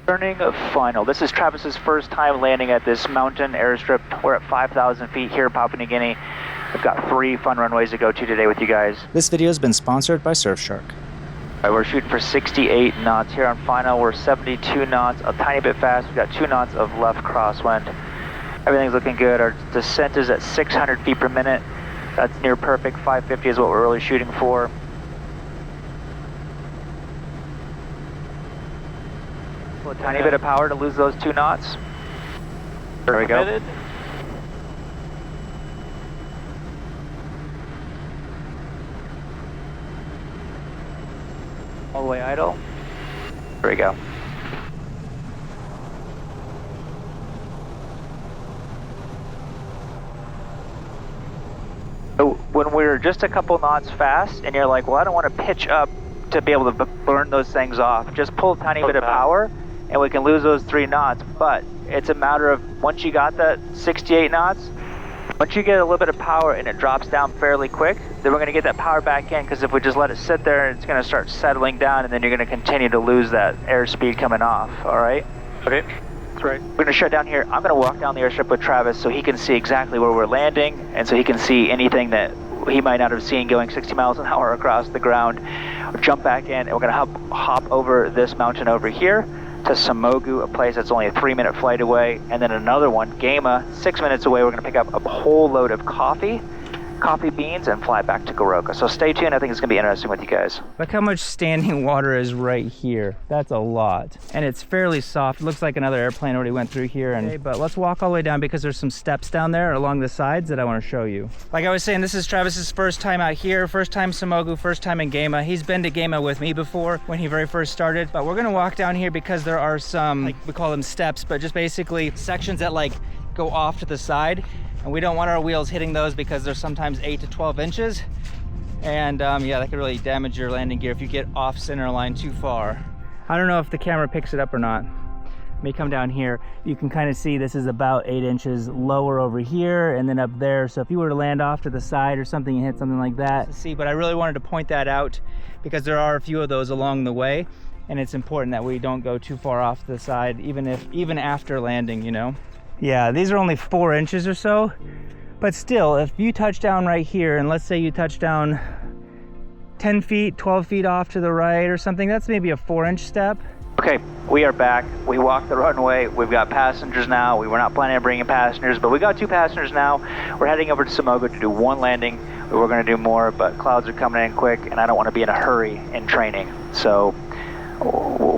Turning final. This is Travis's first time landing at this mountain airstrip. We're at 5,000 feet here in Papua New Guinea. We've got 3 fun runways to go to today with you guys. This video has been sponsored by Surfshark. All right, we're shooting for 68 knots here on final. We're 72 knots, a tiny bit fast. We've got 2 knots of left crosswind. Everything's looking good. Our descent is at 600 feet per minute. That's near perfect. 550 is what we're really shooting for. A tiny bit of power to lose those 2 knots. There we go. All the way idle. There we go. So when we're just a couple knots fast and you're like, well, I don't want to pitch up to be able to burn those things off, just pull a tiny bit of power and we can lose those 3 knots. But it's a matter of once you got that 68 knots, once you get a little bit of power and it drops down fairly quick, then we're going to get that power back in, because if we just let it sit there, it's going to start settling down and then you're going to continue to lose that airspeed coming off, all right? Okay, that's right. We're going to shut down here. I'm going to walk down the airstrip with Travis so he can see exactly where we're landing and so he can see anything that he might not have seen going 60 miles an hour across the ground. We'll jump back in and we're going to hop over this mountain over here to Samogu, a place that's only a 3-minute flight away, and then another one, Gama, 6 minutes away. We're going to pick up a whole load of coffee beans, and fly back to Goroka. So stay tuned. I think it's going to be interesting with you guys. Look how much standing water is right here. That's a lot. And it's fairly soft. It looks like another airplane already went through here. Okay, but let's walk all the way down because there's some steps down there along the sides that I want to show you. Like I was saying, this is Travis's first time out here, first time Samogu, first time in Gama. He's been to Gama with me before when he very first started, but we're going to walk down here because there are some, like, we call them steps, but just basically sections that like go off to the side. And we don't want our wheels hitting those because they're sometimes 8 to 12 inches. And yeah, that could really damage your landing gear if you get off center line too far. I don't know if the camera picks it up or not. Let me come down here. You can kind of see this is about 8 inches lower over here and then up there. So if you were to land off to the side or something and hit something like that, see, but I really wanted to point that out because there are a few of those along the way. And it's important that we don't go too far off to the side, even after landing, you know? Yeah, these are only 4 inches or so, but still, if you touch down right here, and let's say you touch down 10 feet, 12 feet off to the right or something, that's maybe a 4-inch step. Okay, we are back. We walked the runway. We've got passengers now. We were not planning on bringing passengers, but we got 2 passengers now. We're heading over to Samogu to do 1 landing. We were going to do more, but clouds are coming in quick, and I don't want to be in a hurry in training. So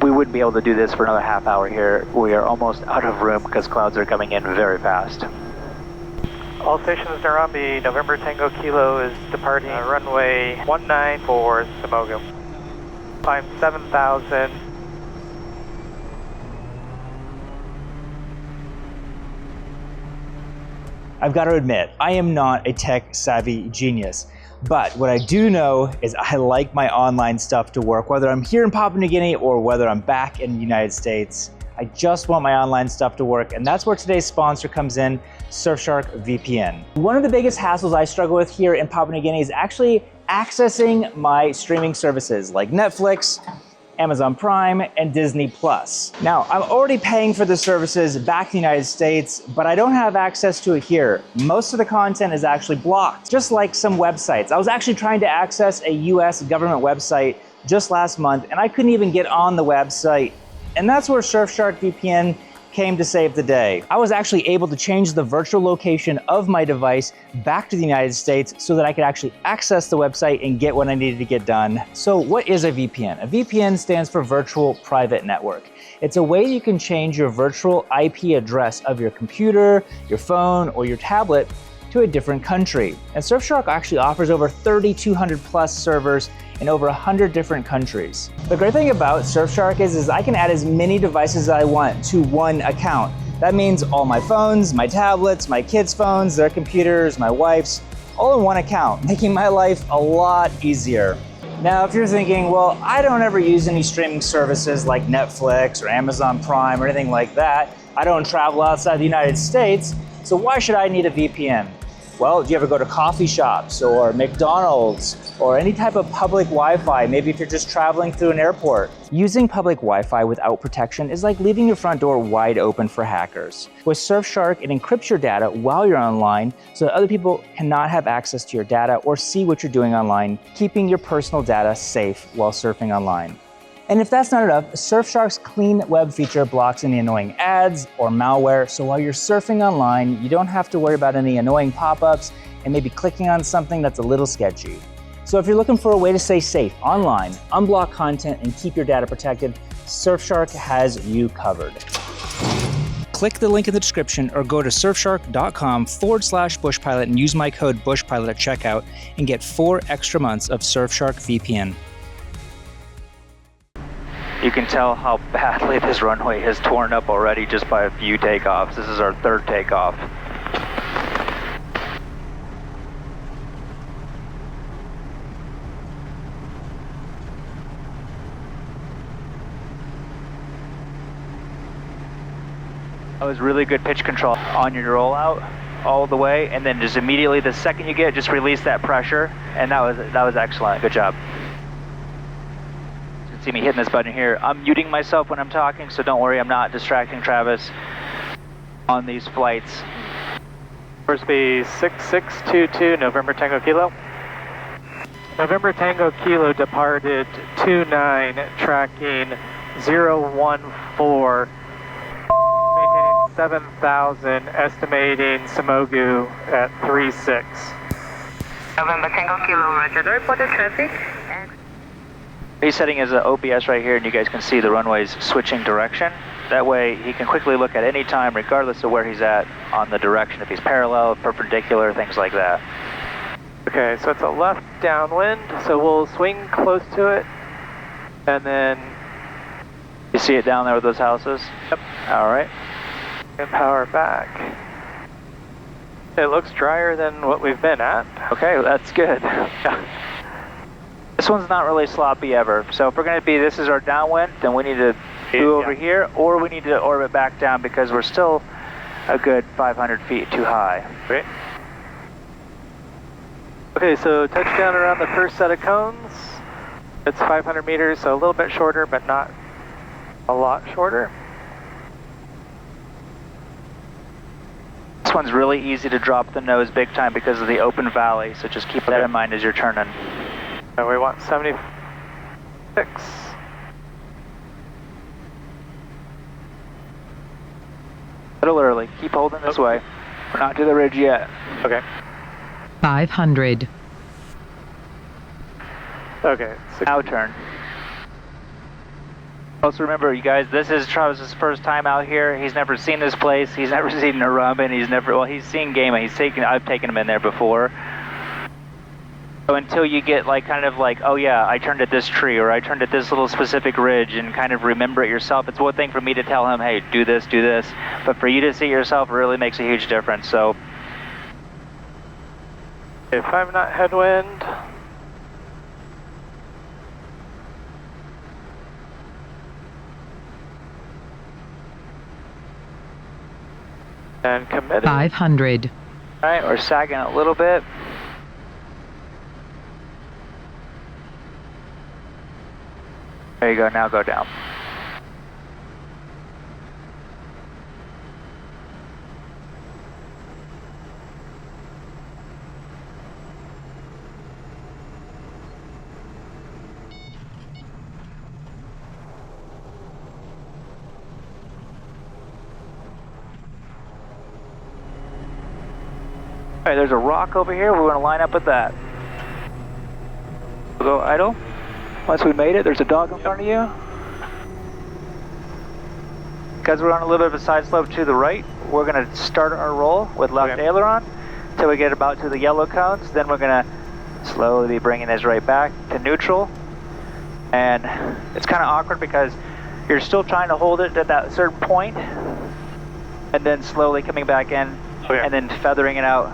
we wouldn't be able to do this for another half hour here. We are almost out of room because clouds are coming in very fast. All stations Narambi, November Tango Kilo is departing runway 19 for Samogu. Climb 7,000. I've got to admit, I am not a tech-savvy genius. But what I do know is I like my online stuff to work, whether I'm here in Papua New Guinea or whether I'm back in the United States. I just want my online stuff to work, and that's where today's sponsor comes in, Surfshark VPN. One of the biggest hassles I struggle with here in Papua New Guinea is actually accessing my streaming services like Netflix, Amazon Prime, and Disney Plus. Now, I'm already paying for the services back in the United States, but I don't have access to it here. Most of the content is actually blocked, just like some websites. I was actually trying to access a US government website just last month, and I couldn't even get on the website. And that's where Surfshark VPN came to save the day. I was actually able to change the virtual location of my device back to the United States so that I could actually access the website and get what I needed to get done. So what is a VPN? A VPN stands for Virtual Private Network. It's a way you can change your virtual IP address of your computer, your phone, or your tablet to a different country. And Surfshark actually offers over 3,200 plus servers in over 100 different countries. The great thing about Surfshark is I can add as many devices as I want to one account. That means all my phones, my tablets, my kids' phones, their computers, my wife's, all in one account, making my life a lot easier. Now, if you're thinking, well, I don't ever use any streaming services like Netflix or Amazon Prime or anything like that. I don't travel outside the United States, so why should I need a VPN? Well, do you ever go to coffee shops or McDonald's or any type of public Wi-Fi, maybe if you're just traveling through an airport? Using public Wi-Fi without protection is like leaving your front door wide open for hackers. With Surfshark, it encrypts your data while you're online so that other people cannot have access to your data or see what you're doing online, keeping your personal data safe while surfing online. And if that's not enough, Surfshark's clean web feature blocks any annoying ads or malware, so while you're surfing online, you don't have to worry about any annoying pop-ups and maybe clicking on something that's a little sketchy. So if you're looking for a way to stay safe online, unblock content, and keep your data protected, Surfshark has you covered. Click the link in the description or go to surfshark.com/bushpilot and use my code bushpilot at checkout and get 4 extra months of Surfshark VPN. You can tell how badly this runway has torn up already just by a few takeoffs. This is our 3rd takeoff. That was really good pitch control on your rollout all the way, and then just immediately the second you get, just release that pressure, and that was excellent. Good job. See me hitting this button here. I'm muting myself when I'm talking, so don't worry, I'm not distracting Travis on these flights. First be 6622 November Tango Kilo. November Tango Kilo departed 29, tracking 014, maintaining 7,000, estimating Samogu at 36. November Tango Kilo, roger. The reported traffic. He's setting his OBS right here, and you guys can see the runway's switching direction. That way he can quickly look at any time, regardless of where he's at on the direction, if he's parallel, perpendicular, things like that. Okay, so it's a left downwind, so we'll swing close to it, and then... You see it down there with those houses? Yep. All right. And power back. It looks drier than what we've been at. Okay, well, that's good. This one's not really sloppy ever. So if we're going to be, this is our downwind, then we need to do over here, or we need to orbit back down because we're still a good 500 feet too high. Great. Okay, so touchdown around the first set of cones. It's 500 meters, so a little bit shorter, but not a lot shorter. This one's really easy to drop the nose big time because of the open valley, so just keep that in mind as you're turning. And we want 76. A little early. Keep holding this way. We're not to the ridge yet. Okay. 500. Okay. Now turn. Also remember, you guys, this is Travis's first time out here. He's never seen this place. He's never seen Narumban. He's seen Gama. I've taken him in there before. So until you get oh yeah, I turned at this tree, or I turned at this little specific ridge, and kind of remember it yourself. It's one thing for me to tell him, hey, do this, but for you to see it yourself really makes a huge difference. So, if I'm not headwind, and committed. 500. All right, we're sagging a little bit. There you go, now go down. All right, there's a rock over here. We're going to line up with that. We'll go idle. Once we made it, there's a dog in front of you. Because we're on a little bit of a side slope to the right, we're going to start our roll with left aileron until we get about to the yellow cones. Then we're going to slowly be bringing this right back to neutral. And it's kind of awkward because you're still trying to hold it at that certain point, and then slowly coming back in, and then feathering it out.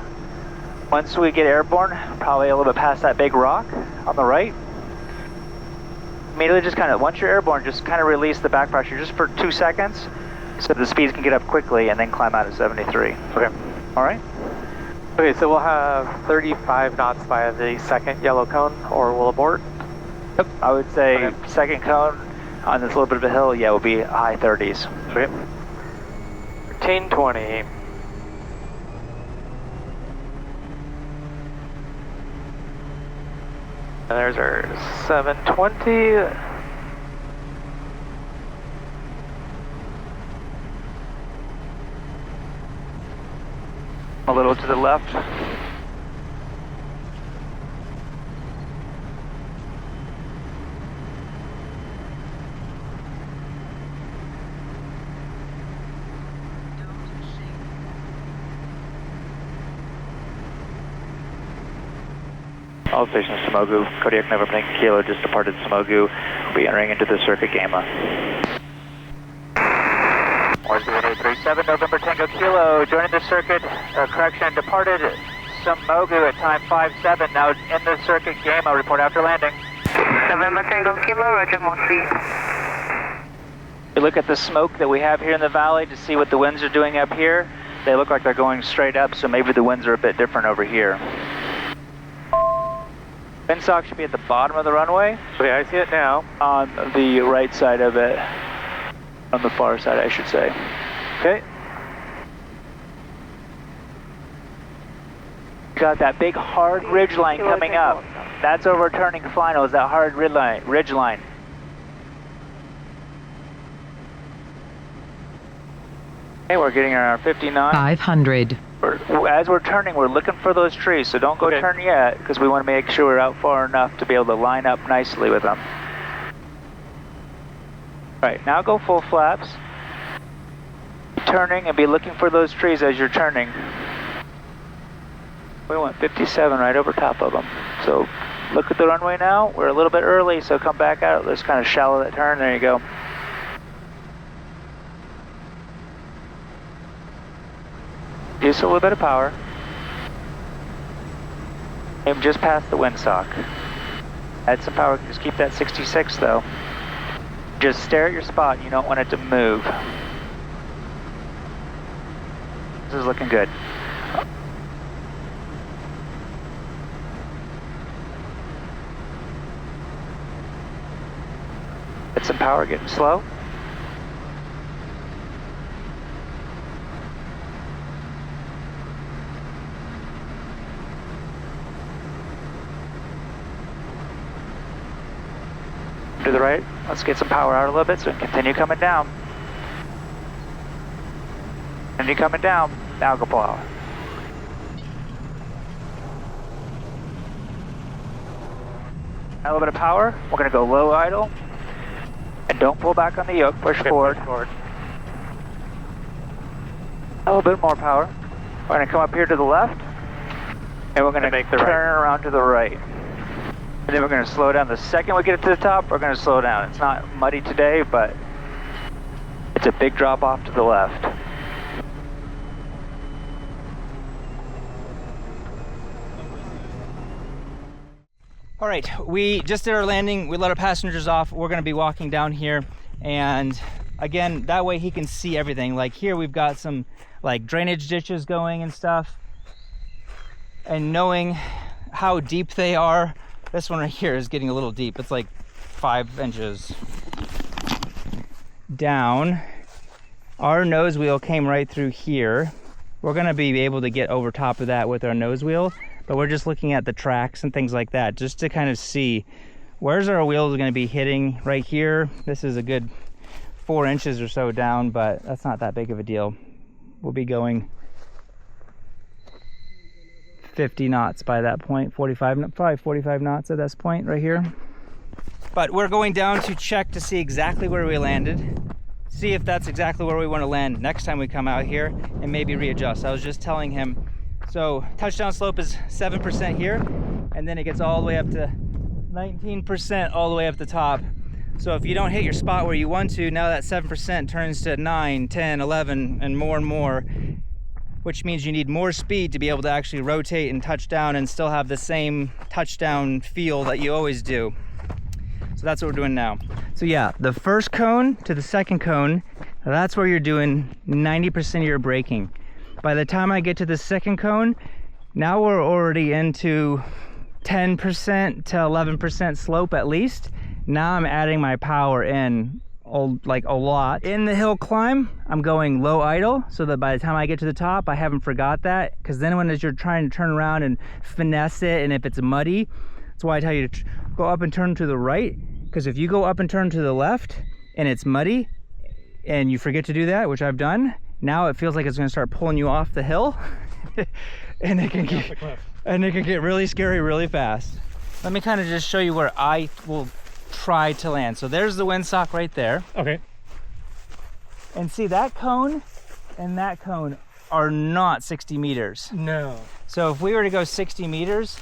Once we get airborne, probably a little bit past that big rock on the right, immediately just once you're airborne, just kind of release the back pressure just for 2 seconds so the speeds can get up quickly and then climb out at 73. Okay. All right? Okay, so we'll have 35 knots by the second yellow cone, or we'll abort. Yep, I would say Okay. second cone on this little bit of a hill, yeah, will be high 30s. Okay. 1320. And there's our 720. A little to the left. All stations Samogu, Kodiak November Tango Kilo just departed Samogu. We'll be entering into the circuit Gamma. 0837 November Tango Kilo, joining the circuit, correction, departed Samogu at time 57, now in the circuit Gamma, report after landing. November Tango Kilo, roger, mostly. We look at the smoke that we have here in the valley to see what the winds are doing up here. They look like they're going straight up, so maybe the winds are a bit different over here. Windsock should be at the bottom of the runway. Okay, I see it now. On the right side of it. On the far side, I should say. Okay. Got that big hard ridge line coming up. That's overturning final, is that hard ridge line. Okay, we're getting around 59. 500. As we're turning, we're looking for those trees, so don't go turn yet, because we want to make sure we're out far enough to be able to line up nicely with them. All right, now go full flaps. Turning and be looking for those trees as you're turning. We went 57 right over top of them. So look at the runway now. We're a little bit early, so come back out. Let's kind of shallow that turn. There you go. Use a little bit of power. Aim just past the windsock. Add some power, just keep that 66 though. Just stare at your spot, you don't want it to move. This is looking good. Get some power, getting slow. To the right. Let's get some power out a little bit so we can continue coming down. Continue coming down. Now go power. A little bit of power. We're going to go low idle. And don't pull back on the yoke. Push forward. A little bit more power. We're going to come up here to the left. And we're going to make the turn around to the right. And then we're going to slow down. The second we get it to the top, we're going to slow down. It's not muddy today, but it's a big drop off to the left. All right, we just did our landing. We let our passengers off. We're gonna be walking down here. And again, that way he can see everything. Like here, we've got some like drainage ditches going and stuff. And knowing how deep they are, this one right here is getting a little deep. It's like 5 inches down. Our nose wheel came right through here. We're gonna be able to get over top of that with our nose wheel, but we're just looking at the tracks and things like that, just to kind of see where's our wheels gonna be hitting right here. This is a good 4 inches or so down, but that's not that big of a deal. We'll be going 50 knots by that point, 45, probably 45 knots at this point right here. But we're going down to check to see exactly where we landed, see if that's exactly where we want to land next time we come out here, and maybe readjust. I was just telling him, so touchdown slope is 7% here, and then it gets all the way up to 19% all the way up the top. So if you don't hit your spot where you want to, now that 7% turns to 9, 10, 11, and more, which means you need more speed to be able to actually rotate and touch down and still have the same touchdown feel that you always do. So that's what we're doing now. So yeah, the first cone to the second cone, that's where you're doing 90% of your braking. By the time I get to the second cone, Now we're already into 10% to 11% slope at least. Now I'm adding my power in like a lot. In the hill climb, I'm going low idle so that by the time I get to the top, I haven't forgot that. Because then when you're trying to turn around and finesse it, and if it's muddy, that's why I tell you to go up and turn to the right. Because if you go up and turn to the left and it's muddy and you forget to do that, which I've done, now it feels like it's going to start pulling you off the hill. and it can get really scary really fast. Let me kind of just show you where I will try to land. So there's the windsock right there. Okay. And see, that cone and that cone are not 60 meters. No. So if we were to go 60 meters,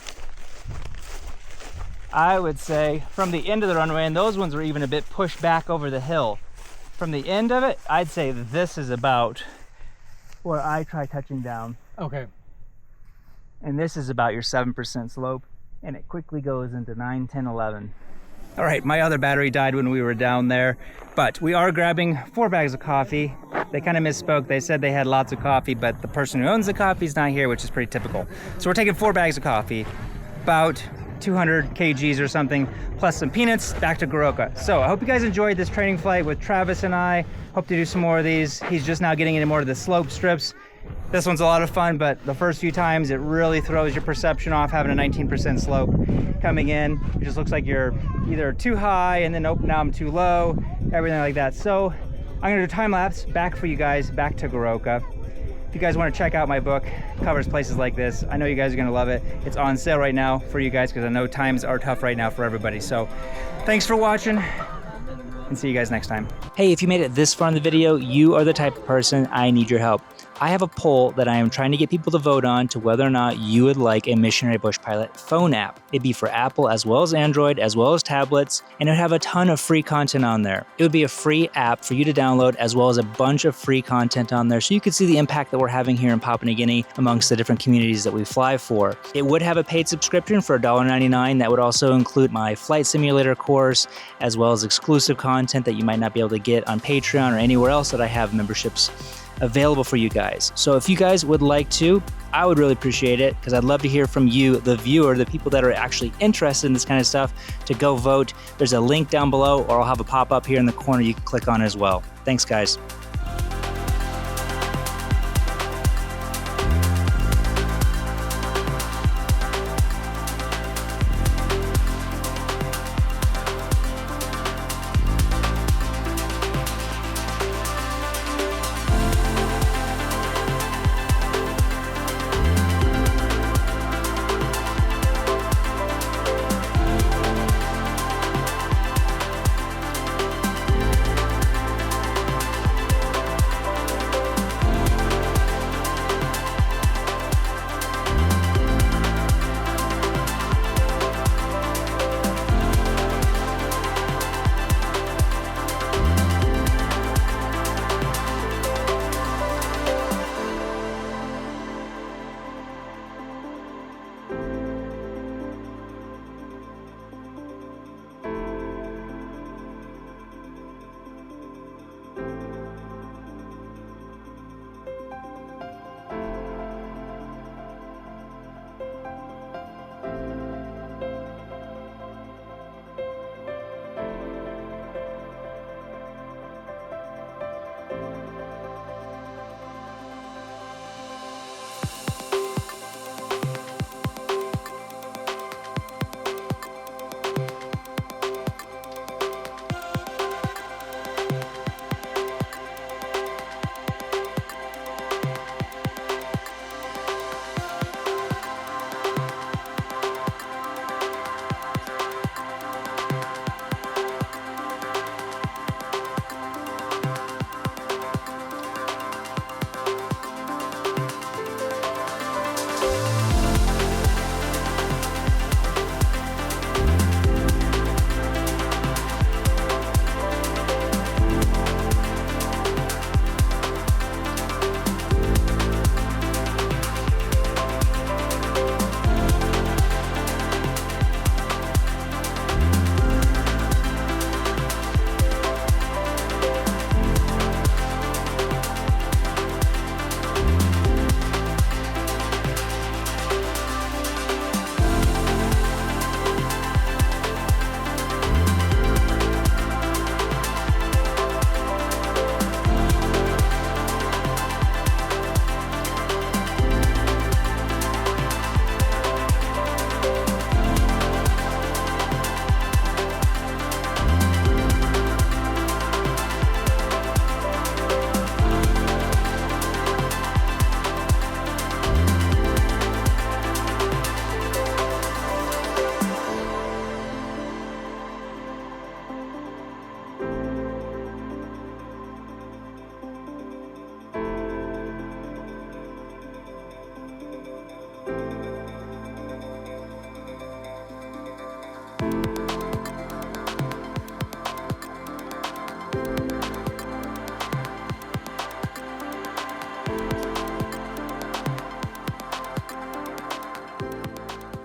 I would say from the end of the runway, and those ones were even a bit pushed back over the hill. From the end of it, I'd say this is about where I try touching down. Okay. And this is about your 7% slope, and it quickly goes into 9, 10, 11. All right, my other battery died when we were down there, but we are grabbing 4 bags of coffee. They kind of misspoke. They said they had lots of coffee, but the person who owns the coffee is not here, which is pretty typical. So we're taking 4 bags of coffee, about 200 kgs or something, plus some peanuts, back to Goroka. So I hope you guys enjoyed this training flight with Travis and I. Hope to do some more of these. He's just now getting into more of the slope strips. This one's a lot of fun, but the first few times it really throws your perception off, having a 19% slope coming in. It just looks like you're either too high and then, nope, now I'm too low, everything like that. So I'm gonna do time lapse back for you guys, back to Goroka. If you guys want to check out my book, covers places like this. I know you guys are gonna love it. It's on sale right now for you guys because I know times are tough right now for everybody. So thanks for watching, and see you guys next time. Hey, if you made it this far in the video, you are the type of person I need your help. I have a poll that I am trying to get people to vote on to whether or not you would like a Missionary Bush Pilot phone app. It'd be for Apple as well as Android as well as tablets, and it would have a ton of free content on there. It would be a free app for you to download as well as a bunch of free content on there so you could see the impact that we're having here in Papua New Guinea amongst the different communities that we fly for. It would have a paid subscription for $1.99 that would also include my flight simulator course as well as exclusive content that you might not be able to get on Patreon or anywhere else that I have memberships available for you guys. So if you guys would like to, I would really appreciate it because I'd love to hear from you, the viewer, the people that are actually interested in this kind of stuff, to go vote. There's a link down below, or I'll have a pop-up here in the corner you can click on as well. Thanks, guys.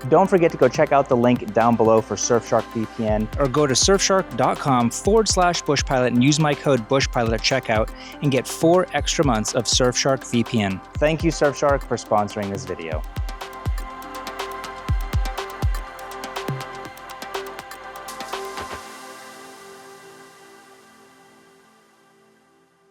Don't forget to go check out the link down below for Surfshark VPN, or go to surfshark.com/bushpilot and use my code bushpilot at checkout and get 4 extra months of Surfshark VPN. Thank you, Surfshark, for sponsoring this video.